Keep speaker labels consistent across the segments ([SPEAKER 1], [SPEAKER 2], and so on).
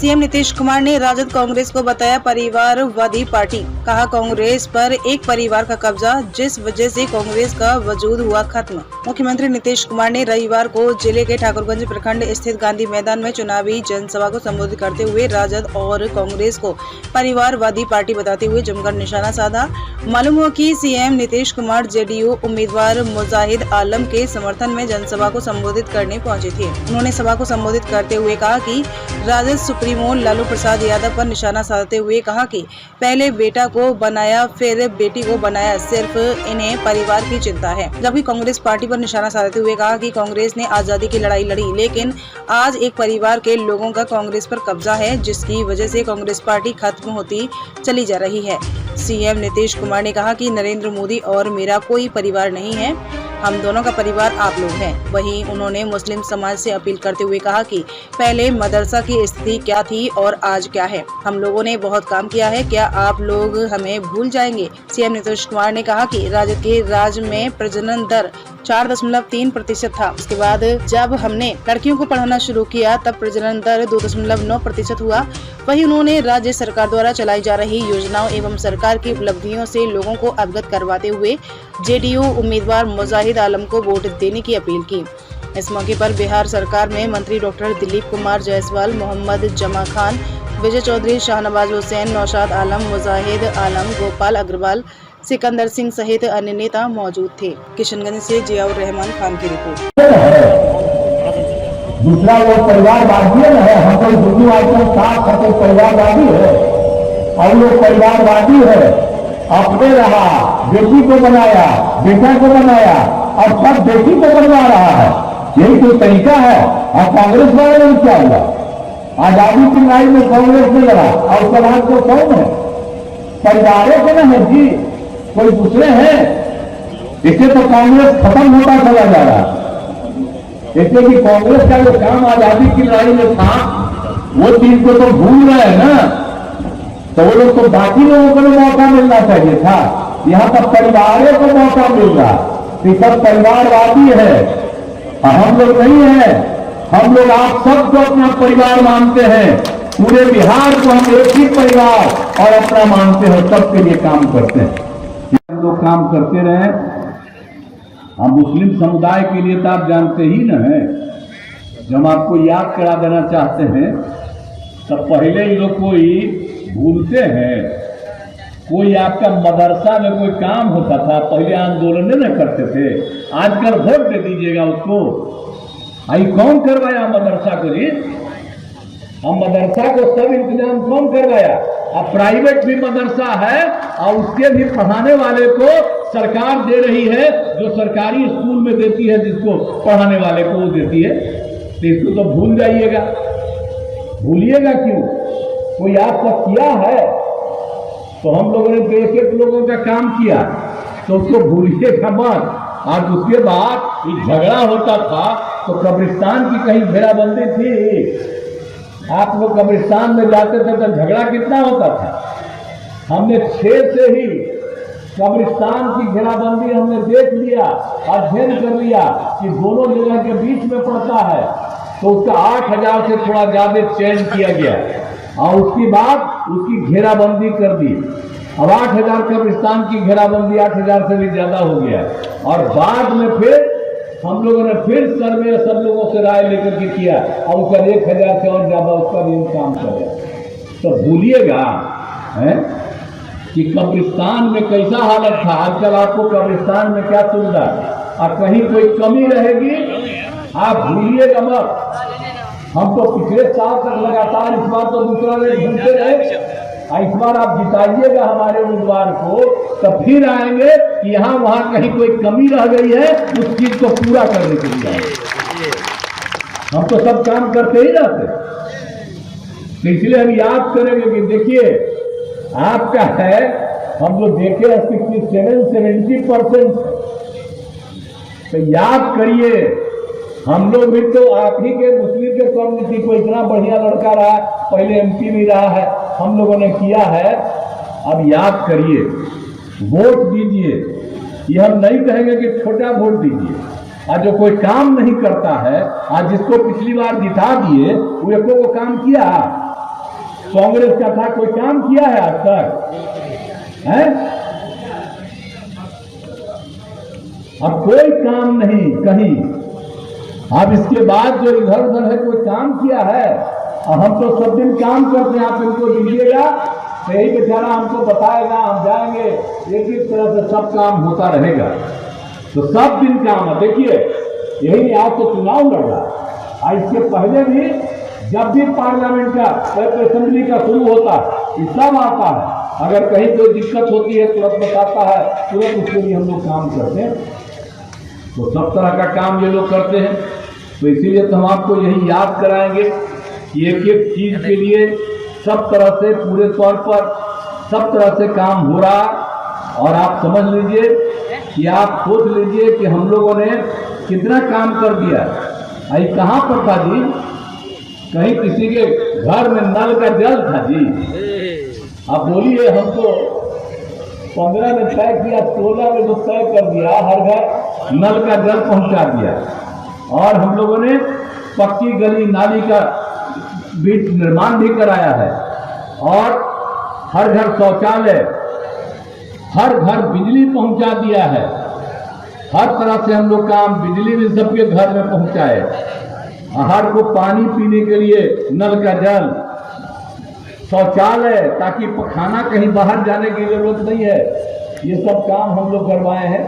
[SPEAKER 1] CM Nitish Kumar ने राजद कांग्रेस को बताया परिवारवादी पार्टी। कहा कांग्रेस पर एक परिवार का कब्जा, जिस वजह से कांग्रेस का वजूद हुआ खत्म। मुख्यमंत्री नीतीश कुमार ने रविवार को जिले के ठाकुरगंज प्रखंड स्थित गांधी मैदान में चुनावी जनसभा को संबोधित करते हुए राजद और कांग्रेस को परिवारवादी पार्टी बताते हुए जमकर निशाना साधा। मालूम हुआ कि सीएम नीतीश कुमार जेडीयू उम्मीदवार मुजाहिद आलम के समर्थन में जनसभा को संबोधित करने पहुंचे थे। उन्होंने सभा को संबोधित करते हुए कहा कि राजद सुप्रीमो लालू प्रसाद यादव पर निशाना साधते हुए कहा कि पहले बेटा को बनाया फिर बेटी को बनाया, सिर्फ इन्हें परिवार की चिंता है। जबकि कांग्रेस पार्टी पर निशाना साधते हुए कहा कि कांग्रेस ने आजादी की लड़ाई लड़ी, लेकिन आज एक परिवार के लोगों का कांग्रेस पर कब्जा है, जिसकी वजह से कांग्रेस पार्टी खत्म होती चली जा रही है। सीएम नीतीश कुमार ने कहा कि नरेंद्र मोदी और मेरा कोई परिवार नहीं है, हम दोनों का परिवार आप लोग हैं। वहीं उन्होंने मुस्लिम समाज से अपील करते हुए कहा कि पहले मदरसा की स्थिति क्या थी और आज क्या है। हम लोगों ने बहुत काम किया है, क्या आप लोग हमें भूल जाएंगे। सीएम नीतीश कुमार ने कहा कि राज्य के राज में प्रजनन दर 4.3% था। उसके बाद जब हमने लड़कियों को पढ़ाना शुरू किया तब प्रजनन दर 2.9% हुआ। वहीं उन्होंने राज्य सरकार द्वारा चलाई जा रही योजनाओं एवं सरकार की उपलब्धियों से लोगों को अवगत करवाते हुए जेडीयू उम्मीदवार मुजाहिद आलम को वोट देने की अपील की। इस मौके पर बिहार सरकार में मंत्री डॉक्टर दिलीप कुमार जायसवाल, मोहम्मद जमा खान, विजय चौधरी, शाहनवाज हुसैन, नौशाद आलम, मुजाहिद आलम, गोपाल अग्रवाल, सिकंदर सिंह सहित अन्य नेता मौजूद थे। किशनगंज से जियाउर रहमान खान की रिपोर्ट।
[SPEAKER 2] दूसरा वो परिवारवादी है, हम लोग दुनू आइटम साफ है, परिवारवादी है और लोग परिवारवादी है। अपने रहा, बेटी को बनाया, बेटा को बनाया और सब बेटी को बनवा रहा है, यही तो तरीका है। और कांग्रेस वाले ने क्या हुआ, आजादी की लड़ाई में कांग्रेस में लड़ा और समाज को कौन है, परिवारों के न है जी, कोई दूसरे हैं। इससे तो कांग्रेस खत्म होता चला जा रहा है। इससे कि कांग्रेस का जो काम आजादी की लड़ाई में था वो चीज को तो भूल रहे हैं ना, तो वो लोग तो बाकी लोगों को मौका मिलना चाहिए था। यहाँ पर परिवारों को मौका मिल रहा, सब परिवारवादी है और हम लोग नहीं है। हम लोग आप सबको अपना परिवार मानते हैं, पूरे बिहार को हम एक ही परिवार और अपना मानते हैं, सबके लिए काम करते हैं। हम लोग काम करते रहे। हम मुस्लिम समुदाय के लिए तो आप जानते ही न है, जब हम आपको याद करा देना चाहते हैं तब पहले ही लोग कोई भूलते हैं। कोई आपका मदरसा में कोई काम होता था, पहले आंदोलन न करते थे, आजकल वोट दे दीजिएगा उसको। आई कौन करवाया मदरसा को जी? हम मदरसा को सब इंतजाम कौन करवाया? अब प्राइवेट भी मदरसा है और उसके भी पढ़ाने वाले को सरकार दे रही है, जो सरकारी स्कूल में देती है, जिसको पढ़ाने वाले को वो देती है। तो इसको तो भूल जाइएगा। भूलिएगा क्यों? कोई आपका किया है तो हम लोगों ने एक एक लोगों का काम किया, तो उसको भूलिएगा मत। आज उसके बाद ये झगड़ा होता था तो कब्रिस्तान की कहीं घेराबंदी थी। आप लोग कब्रिस्तान में जाते थे तो झगड़ा कितना होता था। हमने 6 से ही कब्रिस्तान की घेराबंदी हमने देख लिया, अध्ययन कर लिया कि दोनों जगह के बीच में पड़ता है, तो उसका 8000 से थोड़ा ज्यादा चयन किया गया और उसके बाद उसकी घेराबंदी कर दी। अब 8000 कब्रिस्तान की घेराबंदी 8000 से भी ज्यादा हो गया। और बाद में फिर हम लोगों ने फिर सर्वे सब लोगों से राय लेकर के किया और उसका 1000 से और ज्यादा उसका भी काम करें। तो भूलिएगा कि कब्रिस्तान में कैसा हालत था। आजकल आपको कब्रिस्तान में क्या सुविधा और कहीं कोई कमी रहेगी, आप भूलिएगा मत। हम तो पिछले साल तक लगातार, इस बार तो दूसरा रेट घूमते रहे। इस बार आप जिताइएगा हमारे उम्मीदवार को, तब फिर आएंगे कि यहाँ वहां कहीं कोई कमी रह गई है, उस चीज को पूरा करने के लिए आएंगे। हम तो सब काम करते ही रहते, तो इसलिए हम याद करेंगे कि देखिए आपका है, हम जो देखे 67-70%, तो याद करिए हम लोग भी तो आप ही के मुस्लिम के कम्युनिटी को इतना बढ़िया लड़का रहा, पहले एमपी भी रहा है, हम लोगों ने किया है। अब याद करिए, वोट दीजिए। ये हम नहीं कहेंगे कि छोटा वोट दीजिए, और जो कोई काम नहीं करता है, आज जिसको पिछली बार जिता दिए वो एको को काम किया, कांग्रेस का था, कोई काम किया है आज तक? है? अब कोई काम नहीं कहीं। अब इसके बाद जो इधर उधर है, कोई काम किया है? और हम तो सब दिन काम करते हैं, आप इनको दीजिएगा तो यही बेचारा हमको बताएगा, हम जाएंगे, एक एक तरह से सब काम होता रहेगा। तो सब दिन काम है। देखिए, यही आज तो चुनाव लड़ रहा है, इसके पहले भी जब भी पार्लियामेंट का असेंबली का शुरू होता है, ये सब आता है। अगर कहीं कोई दिक्कत होती है तुरंत बताता है, तुरंत उसके लिए हम लोग काम करते हैं। तो सब तरह का काम ये लोग करते हैं। तो इसीलिए तो हम आपको यही याद कराएंगे कि एक एक चीज के लिए सब तरह से पूरे तौर पर सब तरह से काम हो रहा। और आप समझ लीजिए कि आप सोच लीजिए कि हम लोगों ने कितना काम कर दिया। अभी कहाँ पर था जी? कहीं किसी के घर में नल का जल था जी? आप बोलिए, हम तो 15 में तय किया, 16 में तो तय कर दिया, हर घर नल का जल पहुंचा दिया। और हम लोगों ने पक्की गली नाली का भी निर्माण भी कराया है। और हर घर शौचालय, हर घर बिजली पहुंचा दिया है। हर तरह से हम लोग काम, बिजली भी सबके घर में पहुंचाए, हर को पानी पीने के लिए नल का जल, शौचालय, ताकि खाना कहीं बाहर जाने की जरूरत नहीं है। ये सब काम हम लोग करवाए हैं।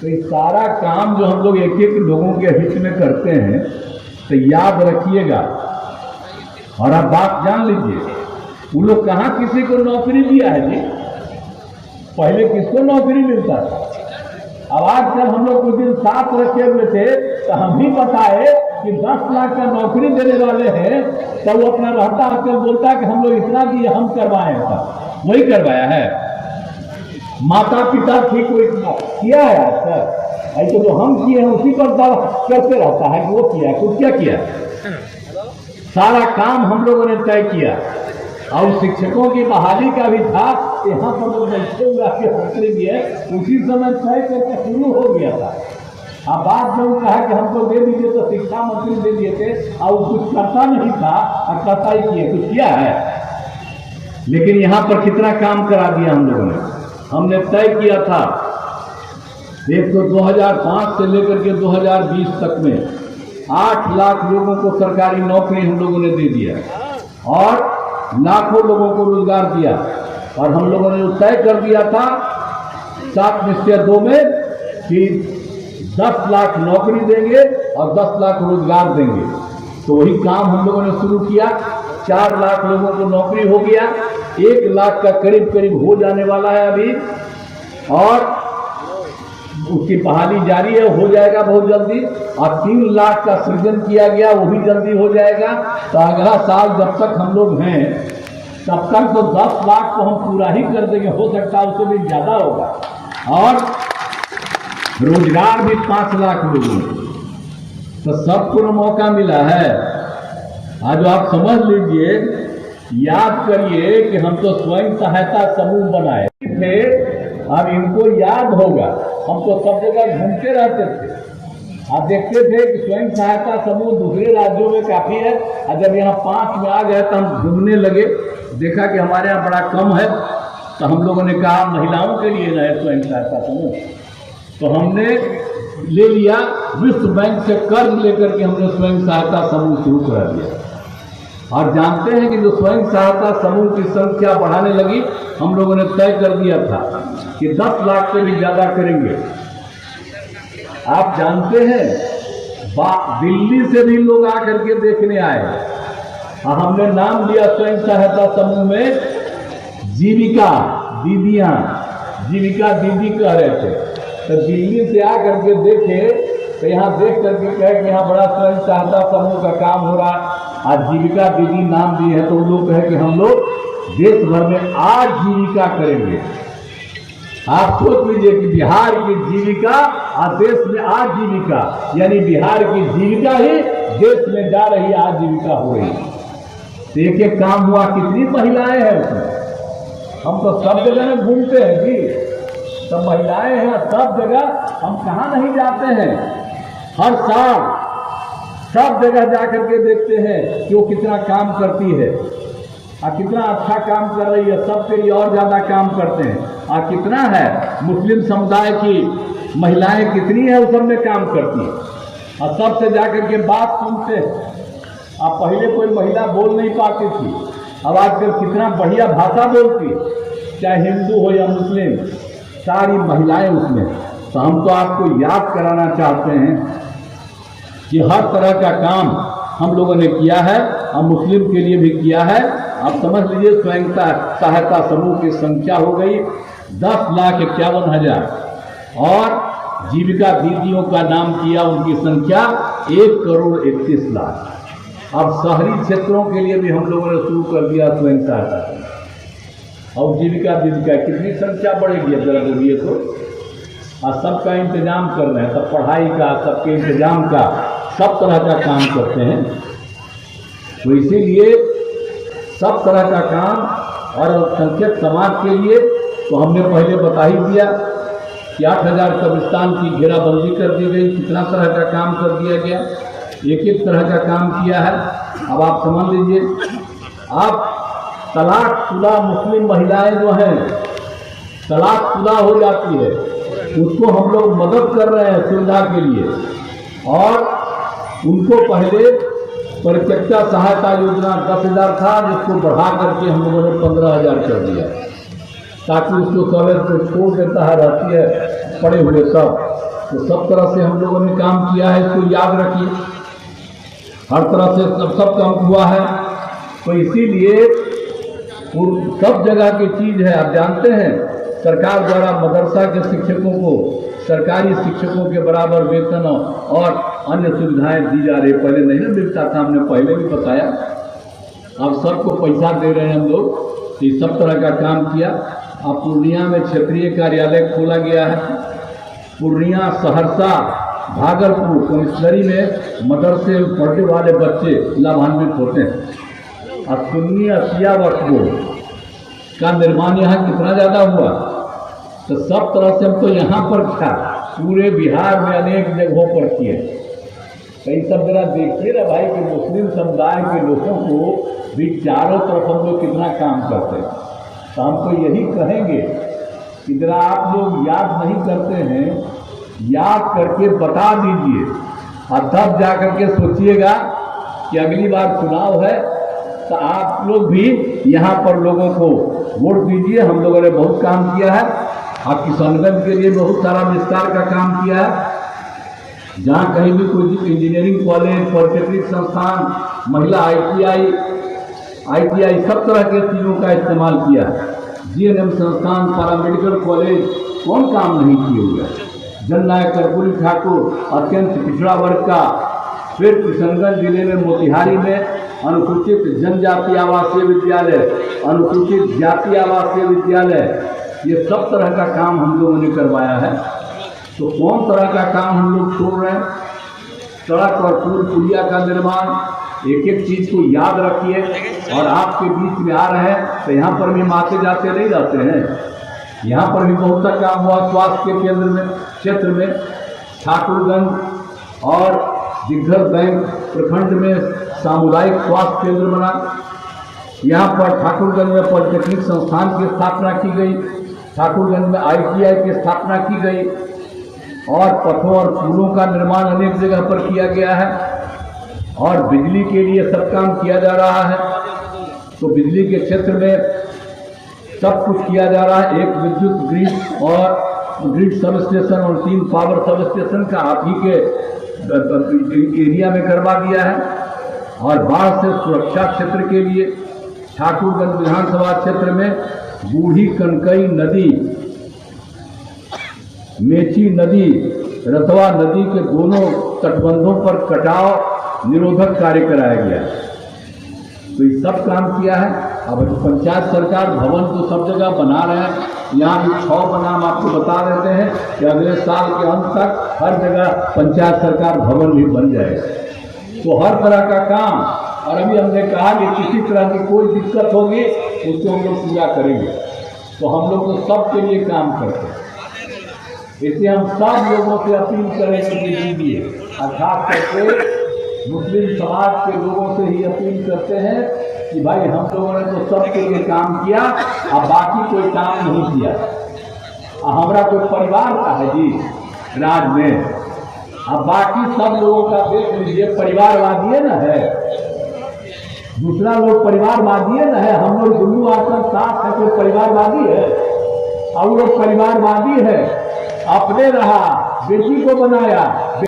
[SPEAKER 2] तो ये सारा काम जो हम लोग एक एक लोगों के हित में करते हैं, तो याद रखिएगा। और आप बात जान लीजिए, वो लोग कहाँ किसी को नौकरी दिया है जी? पहले किसको नौकरी मिलता था? अब आजकल हम लोग कुछ दिन साथ रखे हुए थे, तो हम भी बताए कि 10 लाख का नौकरी देने वाले हैं, तो वो अपना रहता आजकल बोलता कि हम लोग इतना दिए, हम करवाए था। वही करवाया है। माता पिता ठीक कोई किया है आज तक? ऐसे तो हम किए हैं उसी पर दावा करते रहता है कि वो किया, कुछ क्या किया? सारा काम हम लोगों ने तय किया। और शिक्षकों की बहाली का भी था, यहाँ पर लोग बैठे हुए आपके नौकरी भी है, उसी समय तय करके शुरू हो गया था। अब बात जब कहा कि हमको दे दीजिए, तो शिक्षा मंत्री दे दिए थे, और कुछ करता नहीं था, और करता ही किया, कुछ किया है। लेकिन यहाँ पर कितना काम करा दिया हम लोगों ने। हमने तय किया था, एक तो 2005 से लेकर के 2020 तक में 8 लाख लोगों को सरकारी नौकरी हम लोगों ने दे दिया, और लाखों लोगों को रोजगार दिया। और हम लोगों ने तय कर दिया था 7 निश्चय 2 में कि 10 लाख नौकरी देंगे और 10 लाख रोजगार देंगे। तो वही काम हम लोगों ने शुरू किया। 4 लाख लोगों को नौकरी हो गया, 1 लाख का करीब करीब हो जाने वाला है अभी, और उसकी बहाली जारी है, हो जाएगा बहुत जल्दी। और 3 लाख का सृजन किया गया, वो भी जल्दी हो जाएगा। तो अगला साल जब तक हम लोग हैं, तब तक तो 10 लाख को हम पूरा ही कर देंगे, हो सकता है उससे भी ज्यादा होगा। और रोजगार भी 5 लाख लोगों को, तो सबको मौका मिला है। आज आप समझ लीजिए, याद करिए कि हम तो स्वयं सहायता समूह बनाए थे। अब इनको याद होगा, हम तो सब जगह घूमते रहते थे, आप देखते थे कि स्वयं सहायता समूह दूसरे राज्यों में काफी है। और जब यहाँ 5 में आ गए तो हम घूमने लगे, देखा कि हमारे यहाँ बड़ा कम है। तो हम लोगों ने कहा महिलाओं के लिए न है स्वयं सहायता समूह, तो हमने ले लिया, विश्व बैंक से कर्ज लेकर के हमने स्वयं सहायता समूह शुरू करा दिया। और जानते हैं कि जो स्वयं सहायता समूह की संख्या बढ़ाने लगी, हम लोगों ने तय कर दिया था कि 10 लाख से भी ज्यादा करेंगे। आप जानते हैं, दिल्ली से भी लोग आकर के देखने आए, और हमने नाम दिया स्वयं सहायता समूह में जीविका दीदियां। जीविका दीदी कह रहे थे, तो दिल्ली से आकर के देखे, तो यहाँ देख करके कहे कि यहाँ बड़ा स्वयं सहायता समूह का काम हो रहा। आज जीविका दीदी नाम दिए हैं, तो लोग कहे कि हम लोग देश भर में आजीविका करेंगे। आप सोच लीजिए कि बिहार की जीविका और देश में आजीविका, यानी बिहार की जीविका ही देश में जा रही, आजीविका हो रही। तो एक एक काम हुआ, कितनी महिलाएं हैं उसमें। हम तो सब जगह में घूमते हैं जी, सब महिलाएं हैं सब जगह, हम कहाँ नहीं जाते हैं। हर साल सब जगह जाकर के देखते हैं कि वो कितना काम करती है। कितना अच्छा काम कर रही है, सबके लिए और ज़्यादा काम करते हैं। कितना है मुस्लिम समुदाय की महिलाएं कितनी है, उस सब में काम करती है और सबसे जाकर के बात सुनते हैं। पहले कोई महिला बोल नहीं पाती थी, अब आजकल कितना बढ़िया भाषा बोलती है, चाहे हिंदू हो या मुस्लिम, सारी महिलाएं उसमें। तो हम तो आपको याद कराना चाहते हैं कि हर तरह का काम हम लोगों ने किया है और मुस्लिम के लिए भी किया है। आप समझ लीजिए स्वयं सहायता समूह की संख्या हो गई 10,51,000 और जीविका दीदियों का नाम किया, उनकी संख्या 1,31,00,000। अब शहरी क्षेत्रों के लिए भी हम लोगों ने शुरू कर दिया स्वयं सहायता समूह और जीविका दीदी का कितनी संख्या बढ़ेगी अगर बोलिए तो। और सबका इंतजाम कर रहे हैं, सब पढ़ाई का, सबके इंतजाम का, सब तरह का काम करते हैं। तो इसीलिए सब तरह का काम और अल्पसंख्यक समाज के लिए तो हमने पहले बता ही दिया कि 8,000 कब्रिस्तान की घेराबंदी कर दी गई, कितना तरह का काम कर दिया गया, एक एक तरह का काम किया है। अब आप समझ लीजिए, आप तलाकशुदा मुस्लिम महिलाएं जो हैं, तलाकशुदा हो जाती है, उसको हम लोग मदद कर रहे हैं सुविधा के लिए और उनको पहले परित्यक्ता सहायता योजना 10,000 था, जिसको बढ़ा करके हम लोगों ने 15,000 कर दिया ताकि उसको सवेर को छोड़ देता है, रहती है पड़े हुए सब। तो सब तरह से हम लोगों ने काम किया है, इसको याद रखिए, हर तरह से सब काम हुआ है। तो इसीलिए सब जगह की चीज़ है। आप जानते हैं सरकार द्वारा मदरसा के शिक्षकों को सरकारी शिक्षकों के बराबर वेतन और अन्य सुविधाएं दी जा रही। पहले नहीं ना मिलता था, हमने पहले भी बताया। अब सबको पैसा दे रहे हैं हम लोग। ये सब तरह का काम किया। अब पूर्णिया में क्षेत्रीय कार्यालय खोला गया है। पूर्णिया, सहरसा, भागलपुर, कमिश्नरी में मदरसे में पढ़ने वाले बच्चे लाभान्वित होते हैं। अब सुन्नी अशिया वक्फ बोर्ड का निर्माण यहाँ कितना ज़्यादा हुआ। तो सब तरह से हम तो यहाँ पर था, पूरे बिहार में अनेक जगहों पर किए। कई सब जरा देखिए ना भाई कि मुस्लिम समुदाय के लोगों को भी चारों तरफ हम लोग कितना काम करते हैं। तो हम तो यही कहेंगे कि जरा आप लोग याद नहीं करते हैं, याद करके बता दीजिए और तब जा करके सोचिएगा कि अगली बार चुनाव है तो आप लोग भी यहाँ पर लोगों को वोट दीजिए। हम लोगों ने बहुत काम किया है और किशनगंज के लिए बहुत सारा विस्तार का काम किया है। जहाँ कहीं भी कोई इंजीनियरिंग कॉलेज, पॉलिटेक्निक संस्थान, महिला ITI सब तरह के चीज़ों का इस्तेमाल किया है। GNM संस्थान, पैरामेडिकल कॉलेज, कौन काम नहीं किए हुए। जननायक कर्पूरी ठाकुर अत्यंत पिछड़ा वर्ग का, फिर किशनगंज जिले में मोतिहारी में अनुसूचित जनजाति आवासीय विद्यालय, अनुसूचित जाति आवासीय विद्यालय, ये सब तरह का काम हम लोगों ने करवाया है। तो कौन तरह का काम हम लोग छोड़ रहे हैं। सड़क और पुल पुलिया का निर्माण, एक एक चीज़ को याद रखिए। और आपके बीच में आ रहे हैं तो यहाँ पर भी हम आते जाते नहीं रहते हैं। यहाँ पर भी बहुत सा काम हुआ। स्वास्थ्य के केंद्र में क्षेत्र में ठाकुरगंज और दिग्घर बैंक प्रखंड में सामुदायिक स्वास्थ्य केंद्र बना। यहाँ पर ठाकुरगंज में पॉलिटेक्निक संस्थान की स्थापना की गई। ठाकुरगंज में ITI की स्थापना की गई और पथों और पुलों का निर्माण अनेक जगह पर किया गया है और बिजली के लिए सब काम किया जा रहा है। तो बिजली के क्षेत्र में सब कुछ किया जा रहा है। एक विद्युत ग्रिड और ग्रिड सब स्टेशन और 3 पावर सब स्टेशन का आप ही के एरिया में करवा दिया है। और बाढ़ से सुरक्षा क्षेत्र के लिए ठाकुरगंज विधानसभा क्षेत्र में बूढ़ी कनकई नदी, मेची नदी, रतवा नदी के दोनों तटबंधों पर कटाव निरोधक कार्य कराया गया। तो ये सब काम किया है। अब पंचायत सरकार भवन तो सब जगह बना रहे हैं। यहाँ भी 6 बना, हम आपको बता देते हैं कि अगले साल के अंत तक हर जगह पंचायत सरकार भवन भी बन जाएगा। तो हर तरह का काम, और अभी हमने कहा कि किसी तरह की कोई दिक्कत होगी उसको हम लोग पूरा करेंगे। तो हम लोग तो सबके लिए काम करते हैं। इसलिए हम सब लोगों से अपील करेंगे कि दीजिए, और खास करके मुस्लिम समाज के लोगों से ही अपील करते हैं कि भाई हम लोगों ने तो सबके लिए काम किया, अब बाकी कोई काम नहीं किया। हमारा कोई परिवार का है जी राज में, अब बाकी सब लोगों का देख लीजिए, परिवारवादी है न है, दूसरा लोग परिवारवादी है न है, हम लोग दुनू आकर साथ है, कोई परिवारवादी है? और लोग परिवारवादी है, अपने रहा, बेटी को बनाया,